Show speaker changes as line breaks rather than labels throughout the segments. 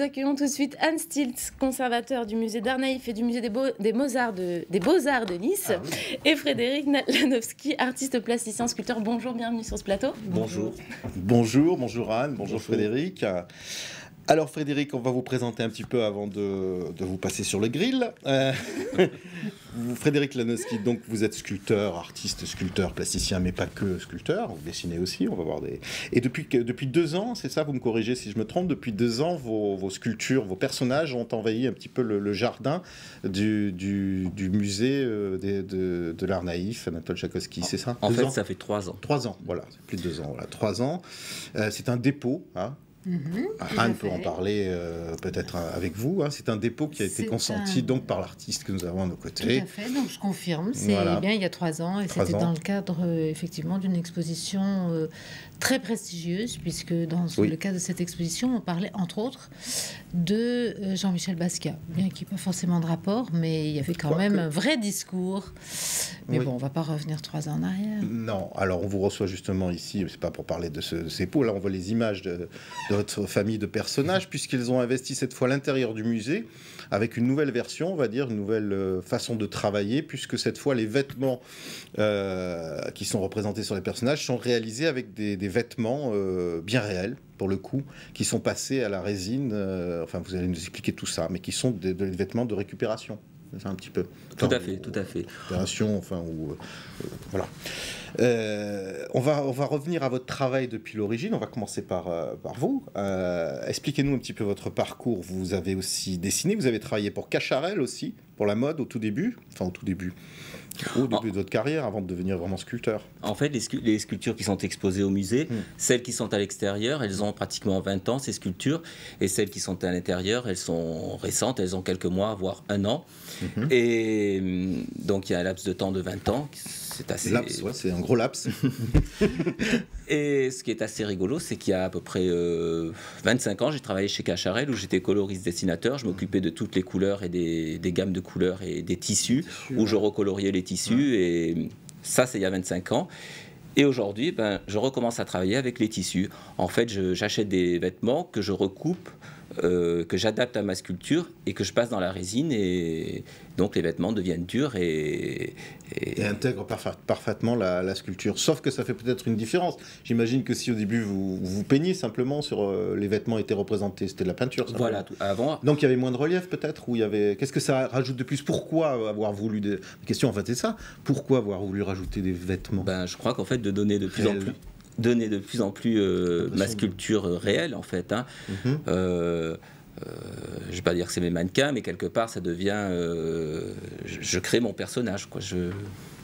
accueillons tout de suite Anne Stiltz, conservateur du musée d'Art Naïf et du musée des Beaux-Arts de Nice, et Frédéric Lanowski, artiste plasticien sculpteur. Bonjour, bienvenue sur ce plateau.
Bonjour.
Bonjour Anne, bonjour Frédéric. Alors Frédéric, on va vous présenter un petit peu avant de vous passer sur le grill. Frédéric Lanowski, donc vous êtes sculpteur, artiste, sculpteur, plasticien, mais pas que sculpteur, vous dessinez aussi, on va voir des... Et depuis 2 ans, c'est ça, vous me corrigez si je me trompe, depuis 2 ans, vos sculptures, vos personnages ont envahi un petit peu le jardin du musée de l'art naïf, Anatole Tchaïkovski, c'est ça?
En fait, ça fait 3 ans.
3 ans, voilà, c'est plus de 2 ans, voilà, 3 ans. C'est un dépôt, hein. Anne peut en parler peut-être avec vous. Hein. C'est un dépôt qui a été consenti donc par l'artiste que nous avons à nos côtés.
Tout à fait, donc je confirme. C'est bien il y a 3 ans et c'était dans le cadre effectivement d'une exposition très prestigieuse, puisque dans le cadre de cette exposition, on parlait entre autres de Jean-Michel Basquiat, bien qu'il n'y ait pas forcément de rapport, mais il y avait quand même un vrai discours. Mais bon, on ne va pas revenir 3 ans en arrière.
Non, alors on vous reçoit justement ici, c'est pas pour parler de ce dépôt, là on voit les images de votre famille de personnages, puisqu'ils ont investi cette fois l'intérieur du musée avec une nouvelle version, on va dire, une nouvelle façon de travailler, puisque cette fois les vêtements qui sont représentés sur les personnages sont réalisés avec des vêtements bien réels, pour le coup, qui sont passés à la résine, enfin vous allez nous expliquer tout ça, mais qui sont des vêtements de récupération. C'est un petit peu.
Tout à fait.
Récupération, enfin, voilà. On va revenir à votre travail depuis l'origine. On va commencer par vous. Expliquez-nous un petit peu votre parcours. Vous avez aussi dessiné, vous avez travaillé pour Cacharel aussi, pour la mode au tout début de votre carrière, avant de devenir vraiment sculpteur.
En fait, les sculptures qui sont exposées au musée, celles qui sont à l'extérieur, elles ont pratiquement 20 ans, ces sculptures, et celles qui sont à l'intérieur, elles sont récentes, elles ont quelques mois, voire 1 an. Et donc, il y a un laps de temps de 20 ans. C'est assez...
Laps, ouais, c'est un gros laps.
Et ce qui est assez rigolo, c'est qu'il y a à peu près 25 ans, j'ai travaillé chez Cacharel, où j'étais coloriste dessinateur. Je m'occupais de toutes les couleurs et des gammes de couleurs et des tissus, où je recoloriais les tissus. Et ça, c'est il y a 25 ans. Et aujourd'hui, je recommence à travailler avec les tissus. En fait, j'achète des vêtements que je recoupe, que j'adapte à ma sculpture et que je passe dans la résine, et donc les vêtements deviennent durs et
intègrent parfaitement la sculpture. Sauf que ça fait peut-être une différence. J'imagine que si au début vous peigniez simplement sur les vêtements étaient représentés, c'était de la peinture. Ça,
voilà, avant.
Donc il y avait moins de relief peut-être, ou il y avait. Qu'est-ce que ça rajoute de plus? Pourquoi avoir voulu La question en fait c'est ça. Pourquoi avoir voulu rajouter des vêtements?
Je crois qu'en fait de donner de plus en plus ma sculpture réelle en fait. Hein. Je ne vais pas dire que c'est mes mannequins, mais quelque part ça devient je crée mon personnage, quoi.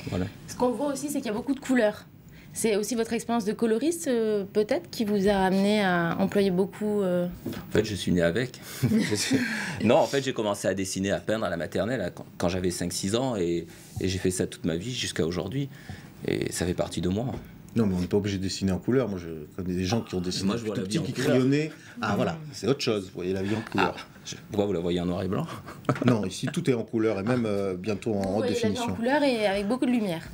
Voilà.
Ce qu'on voit aussi, c'est qu'il y a beaucoup de couleurs. C'est aussi votre expérience de coloriste, peut-être, qui vous a amené à employer beaucoup...
En fait, je suis né avec. Non, en fait, j'ai commencé à dessiner, à peindre à la maternelle quand j'avais 5-6 ans, et j'ai fait ça toute ma vie jusqu'à aujourd'hui. Et ça fait partie de moi.
Non, mais on n'est pas obligé de dessiner en couleur. Moi, je connais des gens qui ont dessiné tout petit, qui crayonnaient. Ah, voilà, c'est autre chose. Vous voyez la vie en couleur.
Pourquoi vous la voyez en noir et blanc?
Non, ici, tout est en couleur, et même bientôt en haute définition.
La vie en couleur et avec beaucoup de lumière.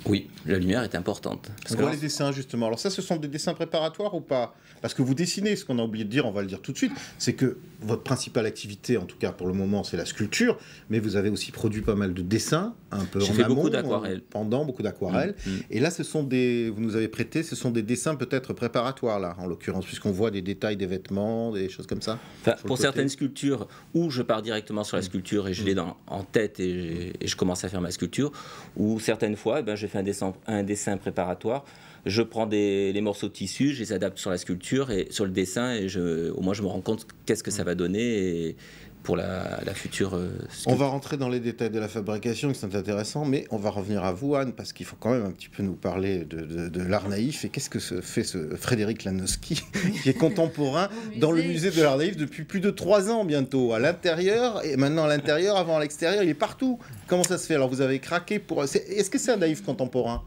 Oui, la lumière est importante.
On voit les dessins, justement. Alors ça, ce sont des dessins préparatoires ou pas? Parce que vous dessinez, ce qu'on a oublié de dire, on va le dire tout de suite, c'est que votre principale activité, en tout cas pour le moment, c'est la sculpture, mais vous avez aussi produit pas mal de dessins, un peu en amont,
beaucoup d'aquarelles.
Pendant, beaucoup d'aquarelles. Et là, vous nous avez prêté, ce sont des dessins peut-être préparatoires, là, en l'occurrence, puisqu'on voit des détails des vêtements, des choses comme ça.
Pour certaines sculptures, où je pars directement sur la sculpture et je l'ai en tête et je commence à faire ma sculpture, ou certaines fois, je fais un dessin préparatoire. Je prends les morceaux de tissu, je les adapte sur la sculpture et sur le dessin, et au moins je me rends compte qu'est-ce que ça va donner pour la future sculpture.
On va rentrer dans les détails de la fabrication, qui sont intéressants, mais on va revenir à vous, Anne, parce qu'il faut quand même un petit peu nous parler de l'art naïf. Et qu'est-ce que fait ce Frédéric Lanowski, qui est contemporain dans le musée de l'art naïf depuis plus de 3 ans bientôt, à l'intérieur, et maintenant à l'intérieur, avant à l'extérieur, il est partout. Comment ça se fait? Alors vous avez craqué pour... Est-ce que c'est un naïf contemporain?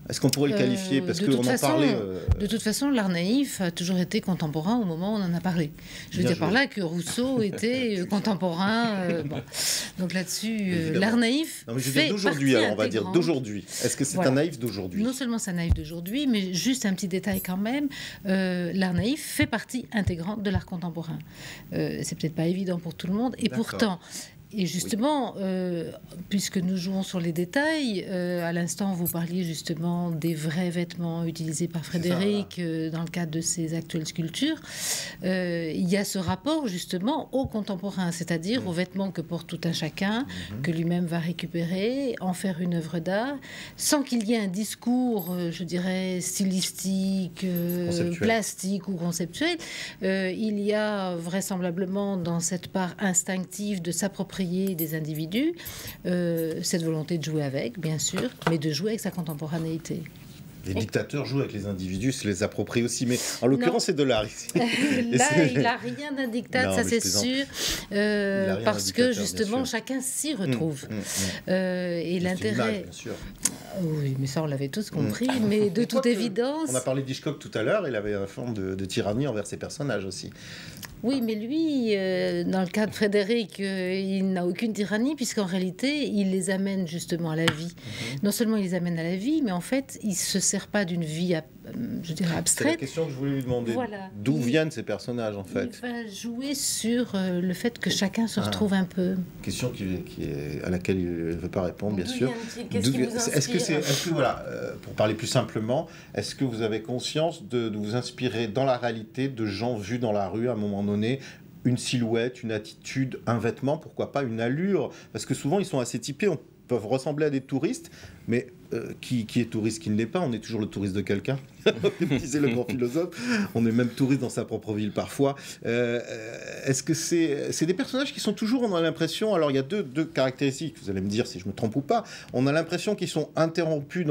Est-ce qu'on pourrait le qualifier? Parce qu'on en parlait...
De toute façon, l'art naïf a toujours été contemporain au moment où on en a parlé. Je veux dire par là que Rousseau était contemporain. Bon. Donc là-dessus, l'art naïf fait
d'aujourd'hui, alors on va dire d'aujourd'hui. Est-ce que c'est un naïf d'aujourd'hui?
Non seulement c'est un naïf d'aujourd'hui, mais juste un petit détail quand même, l'art naïf fait partie intégrante de l'art contemporain. C'est peut-être pas évident pour tout le monde, et pourtant... Et justement, puisque nous jouons sur les détails, à l'instant, vous parliez justement des vrais vêtements utilisés par Frédéric dans le cadre de ses actuelles sculptures. Il y a ce rapport justement au contemporain, c'est-à-dire aux vêtements que porte tout un chacun, que lui-même va récupérer, en faire une œuvre d'art, sans qu'il y ait un discours, je dirais, stylistique, plastique ou conceptuel. Il y a vraisemblablement dans cette part instinctive de s'approprier des individus, cette volonté de jouer avec, bien sûr, mais de jouer avec sa contemporanéité.
Les dictateurs jouent avec les individus, se les approprient aussi, mais en l'occurrence, c'est de l'art ici.
Là, il n'a rien d'un diktat, ça c'est sûr, parce que justement, chacun s'y retrouve. Et l'intérêt...
bien sûr.
Oui, mais ça, on l'avait tous compris, mais de toute évidence...
On a parlé d'Hitchcock tout à l'heure, il avait une forme de tyrannie envers ses personnages aussi.
Oui, mais lui, dans le cas de Frédéric, il n'a aucune tyrannie, puisqu'en réalité, il les amène justement à la vie. Non seulement il les amène à la vie, mais en fait, il ne se sert pas d'une vie, je dirais, abstraite.
C'est la question que je voulais lui demander. Voilà. D'où viennent ces personnages, en fait?
Il va jouer sur le fait que chacun se retrouve un peu.
Question à laquelle il ne veut pas répondre, bien sûr.
Qu'est-ce qui vous inspire?
Voilà, pour parler plus simplement, est-ce que vous avez conscience de vous inspirer dans la réalité de gens vus dans la rue à un moment donné, une silhouette, une attitude, un vêtement, pourquoi pas une allure? Parce que souvent, ils sont assez typés, on peut ressembler à des touristes, mais qui est touriste, qui ne l'est pas? On est toujours le touriste de quelqu'un, disait le grand philosophe. On est même touriste dans sa propre ville parfois. Est-ce que c'est des personnages qui sont toujours, on a l'impression, alors il y a deux caractéristiques, vous allez me dire si je me trompe ou pas, on a l'impression qu'ils sont interrompus,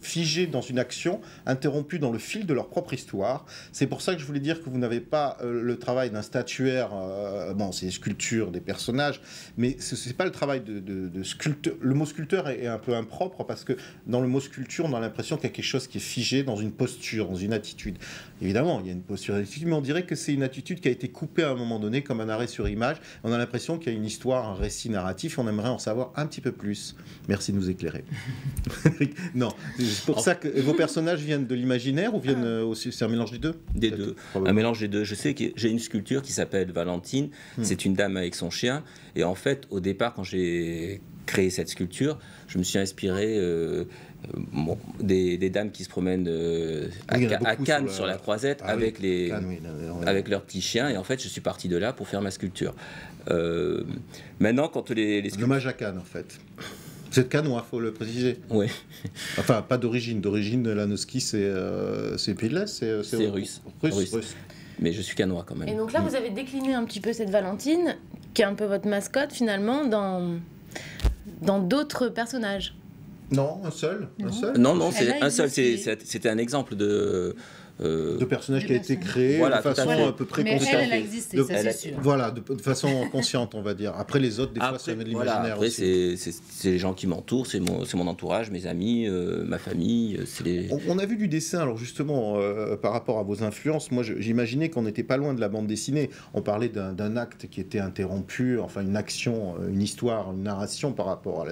figés dans une action, interrompus dans le fil de leur propre histoire. C'est pour ça que je voulais dire que vous n'avez pas le travail d'un statuaire, bon, c'est des sculptures, des personnages, mais ce n'est pas le travail de sculpteur. Le mot sculpteur est un peu impropre, parce que dans le mot sculpture, on a l'impression qu'il y a quelque chose qui est figé dans une posture, dans une attitude. Évidemment, il y a une posture, mais on dirait que c'est une attitude qui a été coupée à un moment donné, comme un arrêt sur image. On a l'impression qu'il y a une histoire, un récit narratif, on aimerait en savoir un petit peu plus. Merci de nous éclairer. Non, c'est pour ça que vos personnages viennent de l'imaginaire ou viennent aussi, c'est un mélange des deux?
Des deux, un mélange des deux. Je sais que j'ai une sculpture qui s'appelle Valentine, c'est une dame avec son chien, et en fait, au départ, quand j'ai créé cette sculpture, je me suis inspiré des dames qui se promènent à Cannes sur la Croisette avec leurs petits chiens, et en fait je suis parti de là pour faire ma sculpture. Maintenant, quand les
hommage à Cannes, en fait. Vous êtes cannois, il faut le préciser.
Oui.
Enfin, pas d'origine. D'origine, Lanoski, c'est Pays de l'Est,
c'est russe. Mais je suis cannois quand même.
Et donc là, vous avez décliné un petit peu cette Valentine, qui est un peu votre mascotte finalement, dans d'autres personnages.
Non, un seul.
Non, c'est un seul. C'était un exemple de
personnage qui a été créé de façon à peu près consciente.
Elle a existé, ça c'est sûr.
Voilà, de façon consciente, on va dire. Après, les autres, des fois, ça met de l'imaginaire aussi.
C'est les gens qui m'entourent, c'est mon entourage, mes amis, ma famille.
On a vu du dessin, alors justement, par rapport à vos influences, moi, j'imaginais qu'on n'était pas loin de la bande dessinée. On parlait d'un acte qui était interrompu, enfin, une action, une histoire, une narration par rapport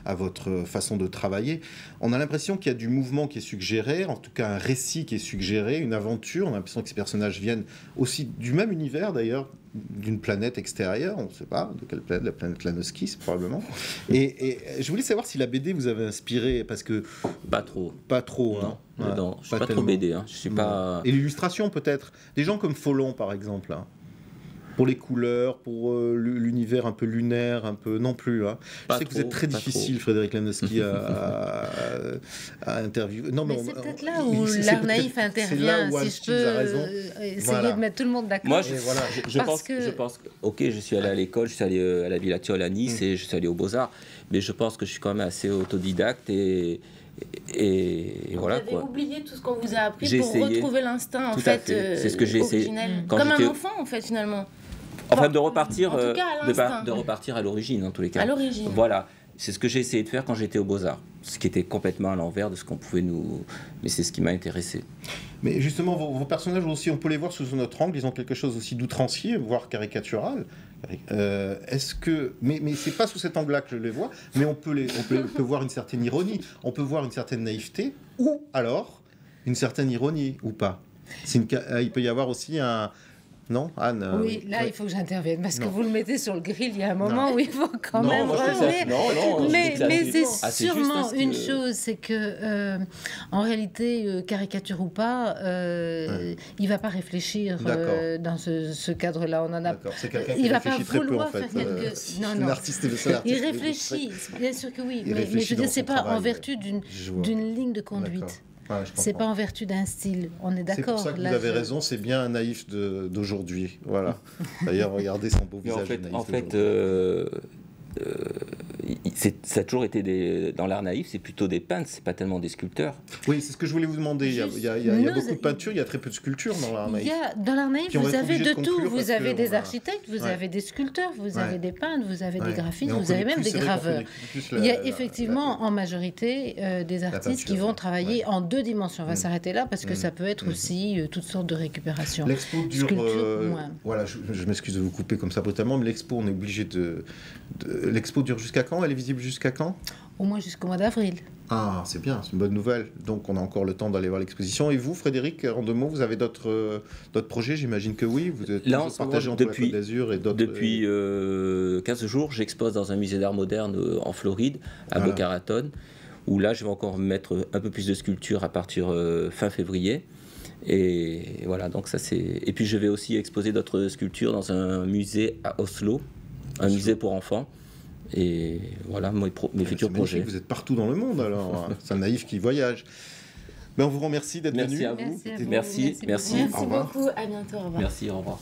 à votre façon de travailler. On a l'impression qu'il y a du mouvement qui est suggéré, en tout cas un récit qui est suggéré, une aventure. On a l'impression que ces personnages viennent aussi du même univers d'ailleurs, d'une planète extérieure, on ne sait pas de quelle planète, la planète Lanoski probablement. Et je voulais savoir si la BD vous avait inspiré, parce que...
Pas trop.
Pas trop,
non. Hein. Non, je ne suis pas trop BD. Hein. Je suis pas...
Et l'illustration peut-être. Des gens comme Follon par exemple, hein. Pour les couleurs, pour l'univers un peu lunaire, un peu... Non plus. Hein. Je sais que vous êtes très difficile, Frédéric Lanoski, à interviewer. Non,
mais c'est peut-être là où l'art naïf intervient, si je peux essayer de mettre tout le monde d'accord.
Moi, je pense que... Ok, je suis allé à l'école, je suis allé à la Villa Thiol à Nice, et je suis allé aux Beaux-Arts, mais je pense que je suis quand même assez autodidacte, et voilà,
vous avez oublié tout ce qu'on vous a appris pour retrouver l'instinct, en fait,
c'est ce que j'ai essayé.
Comme un enfant, en fait, finalement.
Enfin, de repartir à l'origine, en tous les cas.
À l'origine.
Voilà. C'est ce que j'ai essayé de faire quand j'étais aux Beaux-Arts, ce qui était complètement à l'envers de ce qu'on pouvait nous... Mais c'est ce qui m'a intéressé.
Mais justement, vos personnages aussi, on peut les voir sous un autre angle, ils ont quelque chose aussi d'outrancier, voire caricatural. Est-ce que... Mais c'est pas sous cet angle-là que je les vois, mais on peut voir une certaine ironie, on peut voir une certaine naïveté, ou alors une certaine ironie, ou pas. Il peut y avoir aussi un... Non, Anne.
Oui, là, il faut que j'intervienne parce que vous le mettez sur le grill. Il y a un moment où il faut quand même revenir. Mais c'est sûrement une chose, c'est que en réalité, caricature ou pas, il va pas réfléchir dans ce cadre-là. On en a.
Il va pas vouloir faire quelque.
Non. Il réfléchit, bien sûr que oui. Mais je veux dire, c'est pas en vertu d'une ligne de conduite. C'est pas en vertu d'un style, on est d'accord.
C'est pour ça que vous avez raison, c'est bien un naïf d'aujourd'hui. Voilà. D'ailleurs, regardez son beau visage.
En fait, ça a toujours été dans l'art naïf, c'est plutôt des peintres, c'est pas tellement des sculpteurs.
Oui, c'est ce que je voulais vous demander. Il y a beaucoup de peinture, il y a très peu de sculpture dans l'art naïf.
Dans l'art naïf, vous avez de tout. Vous avez des architectes, vous avez des sculpteurs, vous avez des peintres, vous avez des graphistes, vous avez même des graveurs. Il y a effectivement en majorité des artistes qui vont travailler en 2 dimensions. On va s'arrêter là parce que ça peut être aussi toutes sortes de récupérations.
L'expo dure... Voilà, je m'excuse de vous couper comme ça brutalement, mais l'expo, on est obligé de... L'expo dure jusqu'à quand? Elle est visible jusqu'à quand?
Au moins jusqu'au mois d'avril.
Ah, c'est bien, c'est une bonne nouvelle. Donc, on a encore le temps d'aller voir l'exposition. Et vous, Frédéric, en 2 mots, vous avez d'autres projets? J'imagine que oui. Vous êtes partagé entre la Côte d'Azur et d'autres...
Depuis 15 jours, j'expose dans un musée d'art moderne en Floride, à Boca Raton, où là, je vais encore mettre un peu plus de sculptures à partir fin février. Et voilà, donc ça c'est... Et puis, je vais aussi exposer d'autres sculptures dans un musée à Oslo, un musée pour enfants. Et voilà mes futurs projets.
Vous êtes partout dans le monde alors. C'est un naïf qui voyage. Mais on vous remercie d'être venu.
Merci à vous.
Merci beaucoup. À bientôt. Au revoir.
Merci, au revoir.